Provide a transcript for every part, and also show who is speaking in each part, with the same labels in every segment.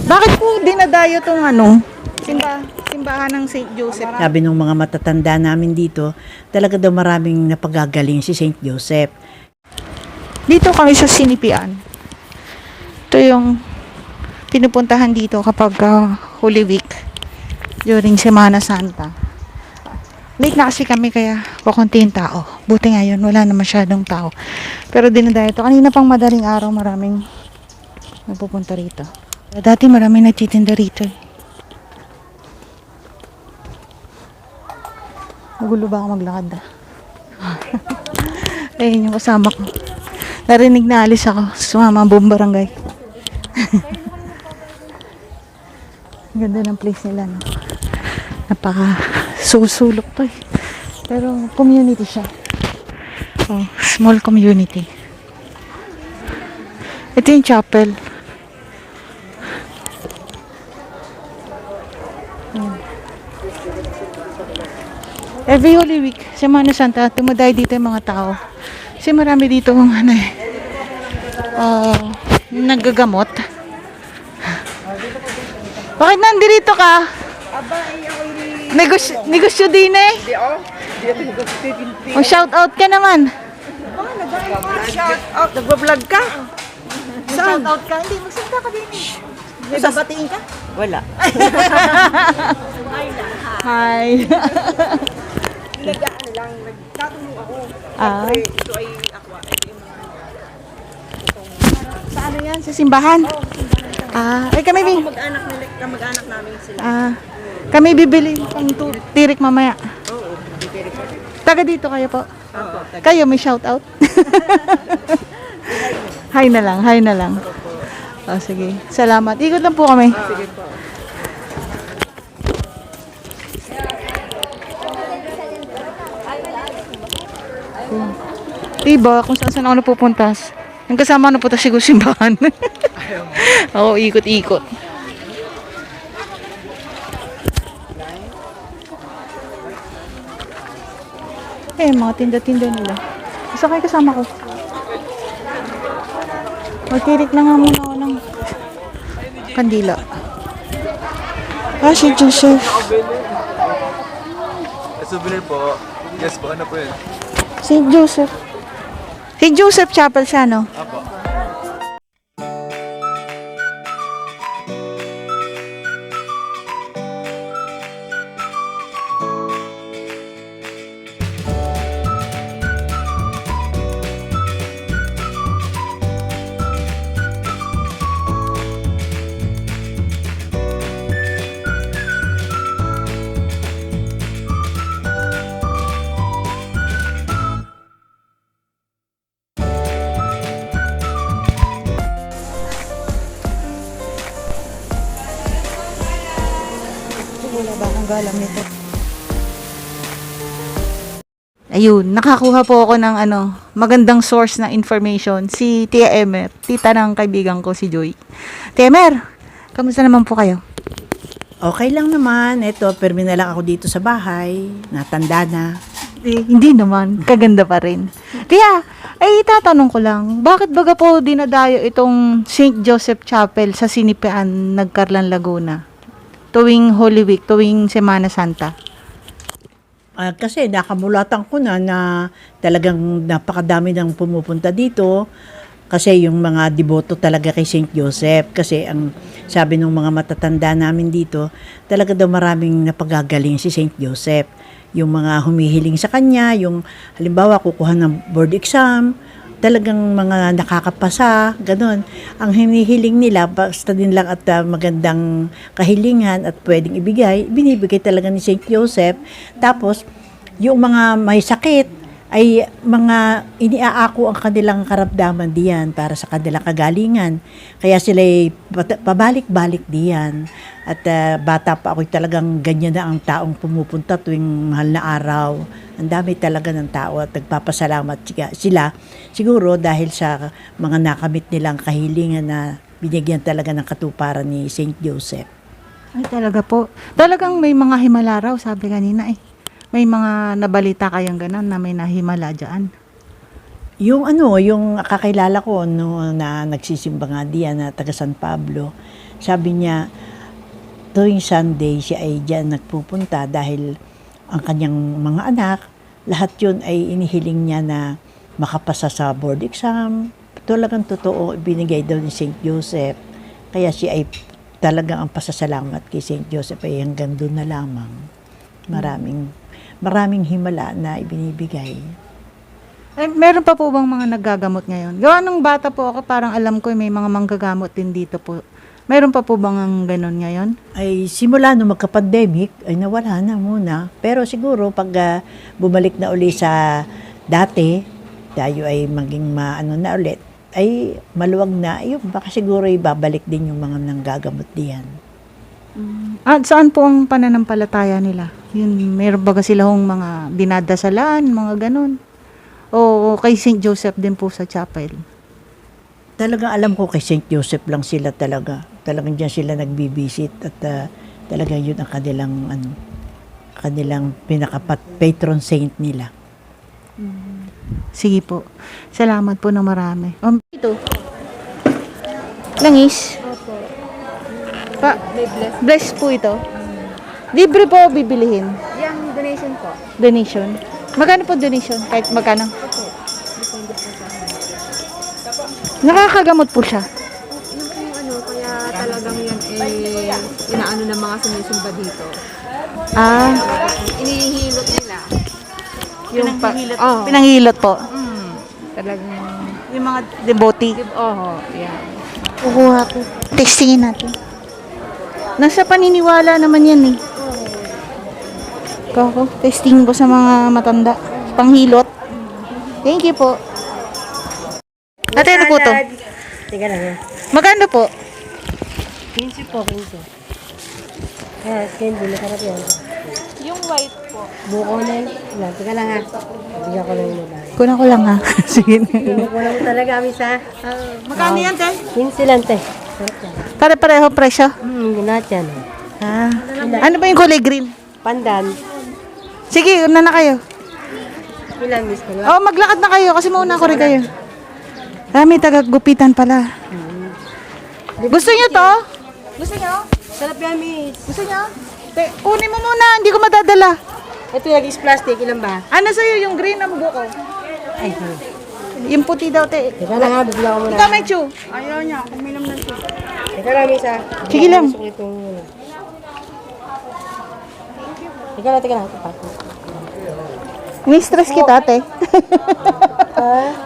Speaker 1: Bakit po dinadayo tong simbahan ng St. Joseph?
Speaker 2: Sabi ng mga matatanda namin dito, talaga daw maraming napagagaling si St. Joseph.
Speaker 1: Dito kami sa Sinipian. Ito yung pinupuntahan dito kapag Holy Week during Semana Santa. Late na kasi kami kaya kukunti yung tao. Buti ngayon wala na masyadong tao. Pero dinadayo ito. Kanina pang madaling araw maraming nagpupunta rito. Dati maraming nagtitinda rito eh. Magulo ba ako maglakad na? Ayun yung kasama ko. Narinig na alis ako. Sumama ang buong barangay. Ganda ng place nila, no? Napaka susulok to eh. Pero community siya. Oh, small community. Ito yung chapel. Every Holy Week, Semana Santa, tumuday dito yung mga tao. Kasi marami dito nagagamot. Bakit nandito ka? Negosyo din eh. O shout out ka naman.
Speaker 3: Shout out, nagbablog ka?
Speaker 1: Shout out ka? Hindi, magsalita ka din eh. May babatiin ka?
Speaker 3: Wala.
Speaker 1: Hi.
Speaker 3: Nag-ano lang, nagtatanong ako.
Speaker 1: Ah.
Speaker 3: Ito ay aqua.
Speaker 1: Sa ano yan? Sa simbahan? Ay kami
Speaker 3: Mag-anak namin sila.
Speaker 1: kami bibili pang tirik mamaya.
Speaker 3: Oo, bibili ko.
Speaker 1: Taga dito kayo po? Kayo may shout out? Hi na lang, hi na lang. Oh, sige. Salamat. Ikot lang po kami.
Speaker 3: Sige po.
Speaker 1: Diba, kung saan ako napupuntas. Yung kasama na po tayo siguro simbahan. Oo, ikot-ikot. Mga tinda-tinda nila. Isa kayo kasama ko. Magtirik na nga muna ako ng kandila. Si Joseph.
Speaker 4: Souvenir po. Yes po, ano po yun?
Speaker 1: St. Joseph. St. Joseph Chapel siya, no?
Speaker 4: Apo.
Speaker 1: Wala ba akong galam nito? Ayun, nakakuha po ako ng magandang source na information. Si Tia Emer, tita ng kaibigan ko si Joy. Tia Emer, kamusta naman po kayo?
Speaker 2: Okay lang naman. Ito, permi na lang ako dito sa bahay. Natanda na.
Speaker 1: Hindi naman, kaganda pa rin. Tia, ay itatanong ko lang, bakit baga po dinadayo itong St. Joseph Chapel sa Sinipian, Nagcarlan, Laguna? Tuwing Holy Week, tuwing Semana Santa.
Speaker 2: Kasi nakamulatan ko na talagang napakadami ng pumupunta dito. Kasi yung mga deboto talaga kay St. Joseph. Kasi ang sabi ng mga matatanda namin dito, talaga daw maraming napagagaling si St. Joseph. Yung mga humihiling sa kanya, yung halimbawa kukuha ng board exam, talagang mga nakakapasa, ganun. Ang hinihiling nila, basta din lang at magandang kahilingan at pwedeng ibigay, binibigay talaga ni St. Joseph. Tapos, yung mga may sakit, ay mga iniaako ang kanilang karamdaman diyan para sa kanilang kagalingan. Kaya sila pabalik-balik diyan. At bata pa ako talagang ganyan na ang taong pumupunta tuwing mahal na araw. Ang dami talaga ng tao at nagpapasalamat sila. Siguro dahil sa mga nakamit nilang kahilingan na binigyan talaga ng katuparan ni St. Joseph.
Speaker 1: Ay talaga po. Talagang may mga himala raw, sabi kanina eh. May mga nabalita kayang ganon na may nahimala dyan.
Speaker 2: Yung ano, yung kakilala ko no, na nagsisimba nga diyan na taga San Pablo, sabi niya, tuwing Sunday siya ay diyan nagpupunta dahil ang kanyang mga anak, lahat yun ay inihiling niya na makapasa sa board exam. Talagang totoo, binigay daw ni St. Joseph. Kaya siya ay talagang ang pasasalamat kay St. Joseph ay hanggang doon na lamang. Maraming himala na ibinibigay.
Speaker 1: Eh, meron pa po bang mga naggagamot ngayon? Gawa nung bata po ako, parang alam ko may mga manggagamot din dito po. Meron pa po bang ang ganun ngayon?
Speaker 2: Ay simula nung magka-pandemic, ay nawala na muna. Pero siguro pag bumalik na uli sa dati, tayo ay maging maano na ulit, ay maluwag na, ayun, baka siguro ibabalik din yung mga nanggagamot diyan.
Speaker 1: Saan po ang pananampalataya nila? Yun, meron ba silang mga dinadasalan, mga ganun? O kay St. Joseph din po sa chapel?
Speaker 2: Talagang alam ko kay St. Joseph lang sila talaga. Talagang diyan sila nagbibisit at talagang yun ang kanilang pinaka-patron saint nila.
Speaker 1: Sige po. Salamat po na marami. Ito. Langis?
Speaker 3: Opo.
Speaker 1: Pa,
Speaker 3: May bless.
Speaker 1: bless po ito. Libre po bibilihin.
Speaker 3: Yung donation po.
Speaker 1: Donation. Magkano po donation? Kahit magkano?
Speaker 3: Opo. Depende po sa akin.
Speaker 1: Nakakagamot po siya.
Speaker 3: Yung po yung ano, kaya talagang yan inaano ng mga sumisumba dito.
Speaker 1: Ah,
Speaker 3: Inihilot nila.
Speaker 1: yung
Speaker 3: Oh.
Speaker 1: pinanghilot po.
Speaker 3: Talagang,
Speaker 1: Yung mga devotee.
Speaker 3: yan.
Speaker 1: Kukuha ko. Testingin natin. Nasa paniniwala naman yan eh. Kako, testing ko sa mga matanda. Panghilot. Thank you po. Ate, ano po to?
Speaker 5: Teka lang ha.
Speaker 1: Magkano po?
Speaker 5: 15 po, 15. Kaya, candy, masarap yan.
Speaker 1: Yung white po.
Speaker 5: Buko na yun. Wala, teka lang ha. Bigyan ko lang yung babae.
Speaker 1: Kunan ko lang ha. Sige.
Speaker 5: Wala mo talaga, miss ha.
Speaker 1: Magkano yan, te?
Speaker 5: 15 lang, te. Sarap yan.
Speaker 1: Pare-pareho presyo.
Speaker 5: Hindi na yan.
Speaker 1: Ah. Ano ba yung kulay green?
Speaker 5: Pandan.
Speaker 1: Sige, una na kayo.
Speaker 5: Ilan, miss ko lang.
Speaker 1: Oh, maglakad na kayo kasi mauna ko rin kayo. May taga-gupitan pala. Gusto niyo to? Gusto niyo?
Speaker 5: Sarap yan, miss.
Speaker 1: Gusto niyo? Kunin mo muna, hindi ko madadala.
Speaker 5: Ito yung is plastic. Ilan ba?
Speaker 1: Ano sa'yo yung green ang buko?
Speaker 5: Ay,
Speaker 1: Yung puti daw, te.
Speaker 5: teka lang ha. Bibigyan ko muna.
Speaker 1: Ikaw, may chew.
Speaker 3: Ayaw niya, kuminom ng tea.
Speaker 5: Teka lang, miss ha.
Speaker 1: Sige lang.
Speaker 5: Gusto ko itong... Teka lang.
Speaker 1: Ni-stress kita, te.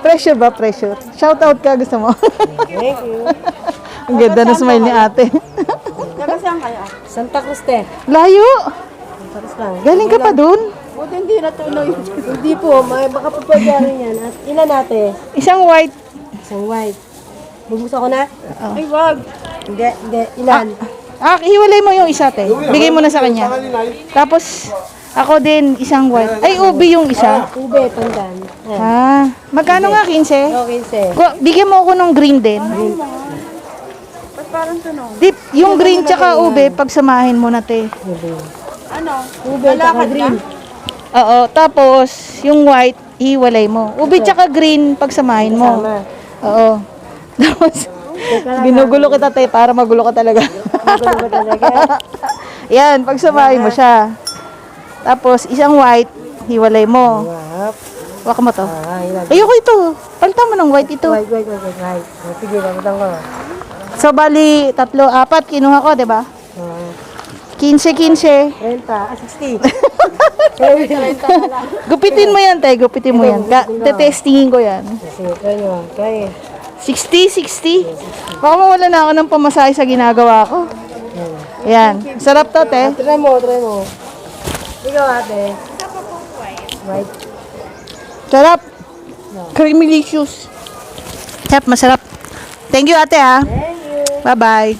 Speaker 1: Pressure ba? Pressure. Shout out ka, gusto mo.
Speaker 5: Thank you.
Speaker 1: Ang ganda na smile ni ate.
Speaker 3: Taga saan kayo?
Speaker 5: Santa Cruz, te.
Speaker 1: Layo.
Speaker 5: Santa Cruz lang.
Speaker 1: Galing ka pa dun.
Speaker 3: Buti hindi natuloy.
Speaker 5: Hindi po, baka pa pwede yan. At ilan natin?
Speaker 1: Isang white.
Speaker 5: Isang white. Bubuksan ko na?
Speaker 3: Ay, wag.
Speaker 5: Hindi. Ilan?
Speaker 1: Hiwalay mo yung isa, te. Bigay mo na sa kanya. Tapos, ako din, isang white. Ay, ubi yung isa.
Speaker 5: Ube, pandan. Ayan.
Speaker 1: Magkano nga, 15?
Speaker 5: Okay, sir.
Speaker 1: Bigyan mo ako ng green din.
Speaker 3: Ba't parang tunog?
Speaker 1: Dip, yung green tsaka ube, pagsamahin mo na, te.
Speaker 5: Ube.
Speaker 3: Ano?
Speaker 5: Ube, saka green.
Speaker 1: Oo, tapos, yung white, hiwalay mo. Ube tsaka green, pagsamahin mo.
Speaker 5: Tama.
Speaker 1: Oo. Tapos, binugulo kita, te, para magulo ka talaga.
Speaker 5: Magulo ba talaga?
Speaker 1: Yan, pagsamahin mo siya. Tapos, isang white, hiwalay mo.
Speaker 5: Wap.
Speaker 1: Waka mo to.
Speaker 5: Ilan?
Speaker 1: Ayoko ito. Palitan mo ng white ito.
Speaker 5: Wait. Sige, pamatang ko.
Speaker 1: So, bali, 3, 4, kinuha ko, di ba? 15.
Speaker 5: 30. 60.
Speaker 1: Gupitin mo yan, te. Gupitin mo yan. Tetestingin ko yan.
Speaker 5: Sige, kaya.
Speaker 1: 60. Baka mawala na ako ng pamasahe sa ginagawa ko. Yan. Sarap to, te.
Speaker 5: Try mo. Ikaw, ate. White.
Speaker 1: Sarap. Creamylicious. Sarap, masarap. Thank you, ate, ha. Bye-bye.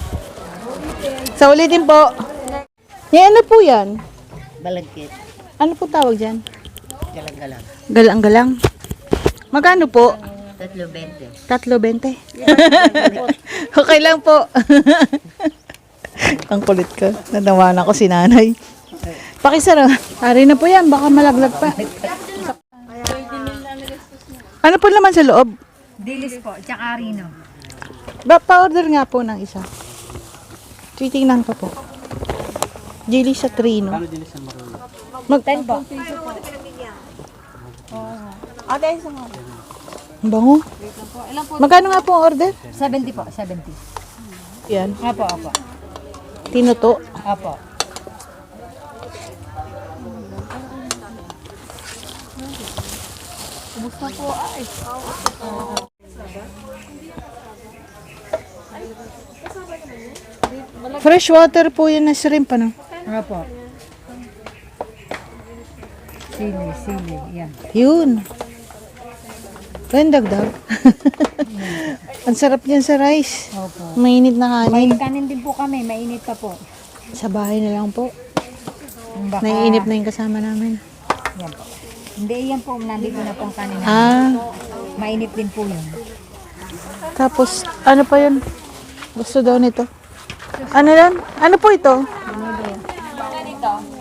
Speaker 1: Sa ulitin po. Yan, ano po yan?
Speaker 5: Balagkit.
Speaker 1: Ano po tawag dyan?
Speaker 5: Galang-galang.
Speaker 1: Galang-galang. Magkano po?
Speaker 5: 3.20.
Speaker 1: 3.20. Okay lang po. Ang kulit ko. Nanawanan ko si nanay. Pakisara. Ari na po yan. Baka malaglag pa. Ano po naman sa loob?
Speaker 6: Dilis po, tsaka rino.
Speaker 1: Pa-order nga po ng isa. Titingnan ko po. Jili sa Trino. Ano jili sa Marula? Mag-10 po.
Speaker 3: Ate, isa nga.
Speaker 1: Ang bango. Magkano nga po ang order?
Speaker 6: 70 po, 70.
Speaker 1: Yan.
Speaker 6: Apo, apo.
Speaker 1: Tinuto.
Speaker 6: Apo.
Speaker 3: Kumusta po ay?
Speaker 1: Fresh water po yun na shrimp, ano?
Speaker 6: Apo. Sili, yan.
Speaker 1: Yun. Ayun, dagdag. Ang sarap niyan sa rice.
Speaker 6: Opo.
Speaker 1: Mainit na
Speaker 6: May
Speaker 1: kanin.
Speaker 6: kanin din po kami, mainit pa po.
Speaker 1: Sa bahay na lang po.
Speaker 6: Baka,
Speaker 1: Naiinip na yung kasama namin.
Speaker 6: Yan po. Hindi, yan po, nandito na pong kanin namin.
Speaker 1: Ah,
Speaker 6: Mainit din po yun.
Speaker 1: tapos, ano pa yun? Gusto daw nito. Ano yan? Ano po ito?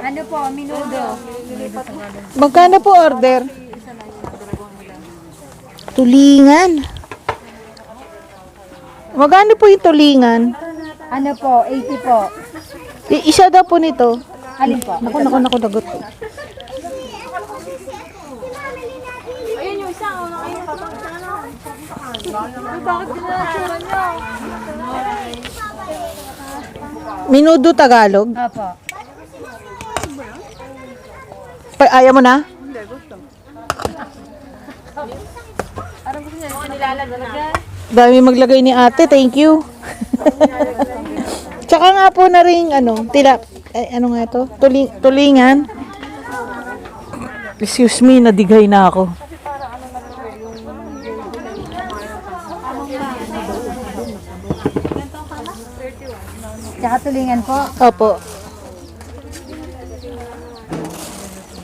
Speaker 6: Ano po, minudo.
Speaker 1: Magkano po order? Tulingan. Magkano po yung tulingan?
Speaker 6: Ano po, 80 po.
Speaker 1: Isa daw po nito.
Speaker 6: Alin po?
Speaker 1: Naku, nagot. Minudo Tagalog.
Speaker 6: Opo.
Speaker 1: Ayaw mo na? Dami maglagay ni ate, thank you. Tsaka nga po na rin, ano nga ito? Tulingan. Excuse me, nadigay na ako.
Speaker 6: Tsaka tulingan po.
Speaker 1: Opo.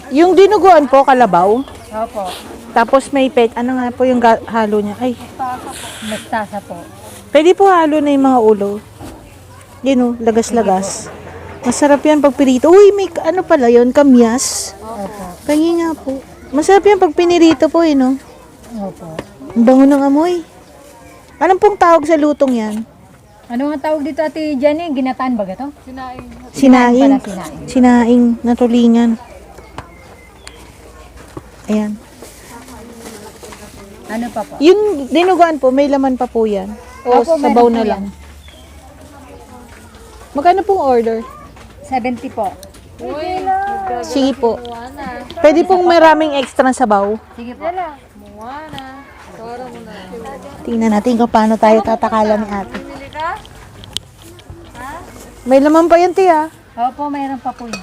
Speaker 1: Yung dinuguan po, kalabaw.
Speaker 6: Opo.
Speaker 1: Tapos may ano nga po yung halo niya. Ay,
Speaker 6: Mustasa po.
Speaker 1: pwede po halo na yung mga ulo. Yun o, lagas-lagas. Masarap yan pag pirito. Uy, may ano pala yun, kamyas.
Speaker 6: Opo.
Speaker 1: Kangi nga po. Masarap yan pag pinirito po, no?
Speaker 6: Opo.
Speaker 1: Ang bango ng amoy. Anong pong tawag sa lutong yan?
Speaker 6: Ano nga tawag dito, Ate Jenny? Ginataan ba gato?
Speaker 1: Sinaing.
Speaker 6: Pala, sinaing.
Speaker 1: Sinaing na tulingan. Ayan.
Speaker 6: Ano pa po?
Speaker 1: Yung dinuguan po, may laman pa po yan. O
Speaker 6: Opo,
Speaker 1: sabaw
Speaker 6: meron
Speaker 1: na
Speaker 6: po
Speaker 1: lang. Magkano pong order?
Speaker 6: 70 po.
Speaker 1: Sige po. Pwede pong maraming extra sabaw.
Speaker 6: Sige po.
Speaker 1: Tingnan natin kung paano tayo tatakalan ni ate. May laman pa yan, tiya.
Speaker 6: Opo, mayroon pa po yun.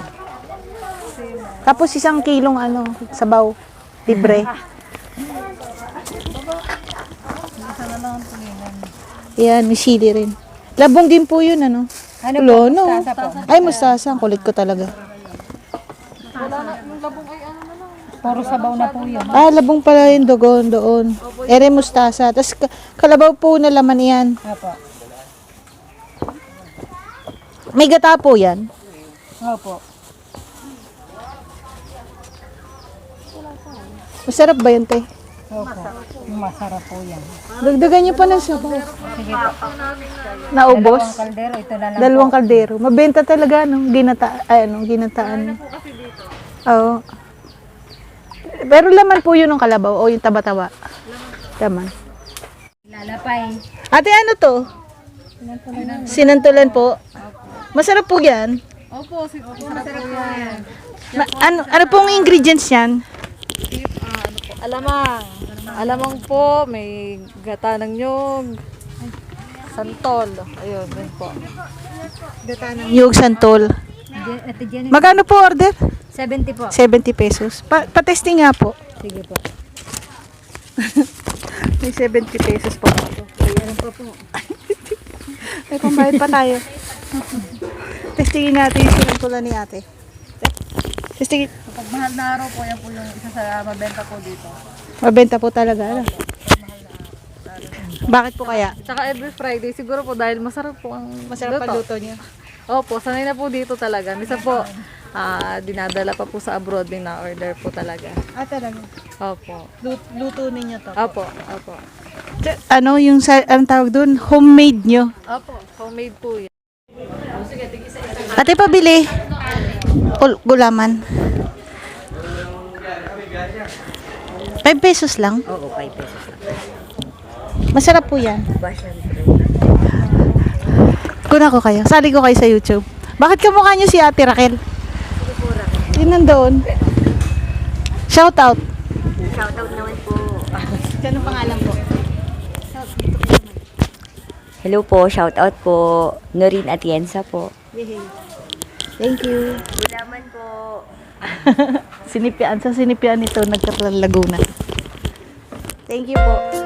Speaker 1: Tapos 1 kilong sabaw. Libre. Yan, may sili rin. Labong din po yun, ano?
Speaker 6: Ano
Speaker 1: Ulo,
Speaker 6: po?
Speaker 1: no?
Speaker 6: Mustasa po.
Speaker 1: Ay, mustasa. Ang kulit ko talaga.
Speaker 6: Puro sabaw na po yun.
Speaker 1: Ah, labong pala yung doon. Ere mustasa. Tapos kalabaw po na laman yan.
Speaker 6: Opo.
Speaker 1: May gata po yan.
Speaker 6: Opo.
Speaker 1: Masarap ba yun, te?
Speaker 6: Opo. Masarap po yan.
Speaker 1: Dagdagan niyo pa ng sabaw.
Speaker 6: Sige po.
Speaker 1: Naubos.
Speaker 6: Dalawang kaldero, ito na lang
Speaker 1: Dalawang
Speaker 6: po.
Speaker 1: kaldero. Mabenta talaga, no? Ginataan. Oo. Pero laman po yun ng kalabaw o yung taba-taba. Laman.
Speaker 6: Lalapay.
Speaker 1: Ate, ano to? Sinantulan po. Masarap po yan.
Speaker 3: Opo, masarap po yan.
Speaker 1: Ano pong ingredients yan?
Speaker 3: Alamang. Alamang po, may gata ng nyog. Santol. Ayun, yun po.
Speaker 1: Yung santol.
Speaker 6: Ate Jenny,
Speaker 1: Magkano po order?
Speaker 6: 70 po.
Speaker 1: 70 pesos. Pa-testing nga po.
Speaker 6: Sige po.
Speaker 1: May 70 pesos po.
Speaker 6: Mayroon pa po.
Speaker 1: May pambayad pa tayo. Testingin natin yung sinantulan ni ate. Testingin.
Speaker 3: Pag mahal na araw po, yan po yung isa sa mabenta po dito.
Speaker 1: Mabenta po talaga. Ano? Bakit po kaya?
Speaker 3: Tsaka every Friday, siguro po dahil masarap po ang
Speaker 1: Masarap
Speaker 3: luto.
Speaker 1: paluto niyo.
Speaker 3: Opo, sanay na po dito talaga. Misa po, dinadala pa po sa abroad, na-order po talaga.
Speaker 1: Talaga.
Speaker 3: Opo.
Speaker 1: Luto ninyo to.
Speaker 3: Opo, opo.
Speaker 1: Ano yung ang tawag doon? Homemade nyo.
Speaker 3: Opo, homemade po yan.
Speaker 1: Ate, pabili. Gulaman. 5 pesos lang?
Speaker 6: Oo, 5 pesos lang.
Speaker 1: Masarap po yan.
Speaker 6: Ba, syempre.
Speaker 1: Kuna ko kayo. Sali ko kayo sa YouTube. Bakit kamukha nyo si Ate Raquel? Yun nandoon. Shout out.
Speaker 6: Shoutout naman po.
Speaker 1: Sino pangalan po?
Speaker 6: Hello po, shoutout po. Noreen Atienza po.
Speaker 1: Thank you.
Speaker 6: Gulaman po.
Speaker 1: Sinipian. Sa sinipian ito, nagkatalang Laguna. Thank you po.